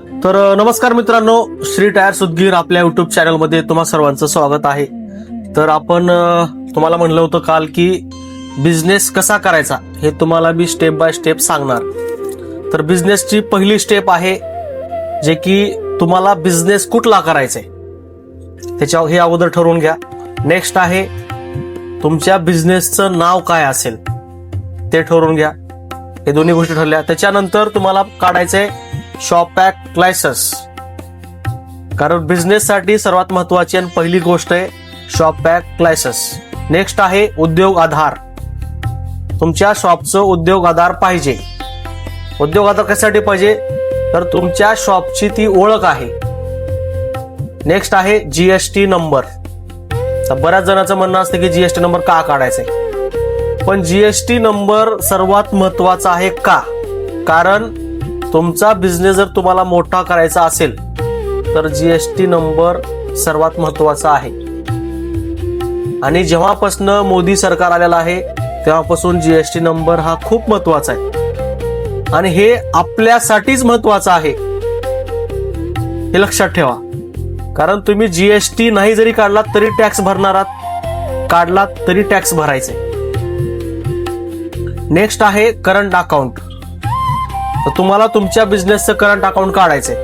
नमस्कार मित्रांनो, श्री टायर्स उदगीर आपल्या युट्यूब चॅनलमध्ये तुम्हा सर्वांचं स्वागत आहे. तर आपण तुम्हाला म्हणलं होतं काल की बिझनेस कसा करायचा हे तुम्हाला मी स्टेप बाय स्टेप सांगणार. तर बिझनेसची पहिली स्टेप आहे जे की तुम्हाला बिझनेस कुठला करायचा आहे त्याच्या हे अगोदर ठरवून घ्या. नेक्स्ट आहे तुमच्या बिझनेसचं नाव काय असेल ते ठरवून घ्या. हे दोन्ही गोष्टी ठरल्या. त्याच्यानंतर तुम्हाला काढायचंय शॉप ऍक्ट लायसन्स, कारण बिझनेससाठी सर्वात महत्वाची आणि पहिली गोष्ट आहे शॉप ऍक्ट लायसन्स. नेक्स्ट आहे उद्योग आधार. तुमच्या शॉपचं उद्योग आधार पाहिजे. उद्योग आधार कशासाठी पाहिजे तर तुमच्या शॉपची ती ओळख आहे. नेक्स्ट आहे जीएसटी नंबर. बऱ्याच जणांचं म्हणणं असतं की जीएसटी नंबर का काढायचा, पण जीएसटी नंबर सर्वात महत्वाचा आहे. का? कारण तुमचा बिझनेस जर तुम्हाला मोठा करायचा असेल तर जीएसटी नंबर सर्वात महत्वाचा आहे. आणि जेव्हापासून मोदी सरकार आलेलं आहे तेव्हापासून जीएसटी नंबर हा खूप महत्वाचा आहे आणि हे आपल्यासाठीच महत्वाचं आहे, हे लक्षात ठेवा. कारण तुम्ही जीएसटी नाही जरी काढलात तरी टॅक्स भरणार आहात, काढलात तरी टॅक्स भरायचे. नेक्स्ट आहे करंट अकाउंट. तर तुम्हाला तुमच्या बिझनेसचं करंट अकाउंट काढायचंय.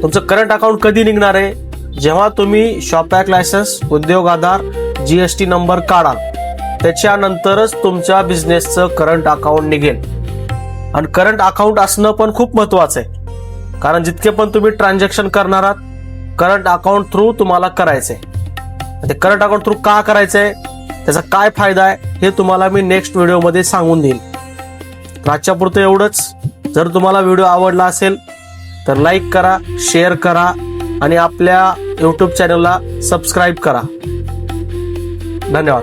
तुमचं करंट अकाउंट कधी निघणार आहे? जेव्हा तुम्ही शॉप ऍक्ट लायसन्स, उद्योग आधार, जीएसटी नंबर काढाल त्याच्यानंतरच तुमच्या बिझनेसचं करंट अकाउंट निघेल. आणि करंट अकाउंट असणं पण खूप महत्वाचं आहे, कारण जितके पण तुम्ही ट्रान्झॅक्शन करणार आहात करंट अकाउंट थ्रू तुम्हाला करायचंय. ते करंट अकाउंट थ्रू का करायचंय, त्याचा काय फायदा आहे हे तुम्हाला मी नेक्स्ट व्हिडिओमध्ये सांगून देईन. आजच्या पुरतं एवढंच. जर तुम्हाला व्हिडिओ आवडला असेल तर लाईक करा, शेअर करा आणि आपल्या युट्यूब चॅनलला सबस्क्राईब करा. धन्यवाद.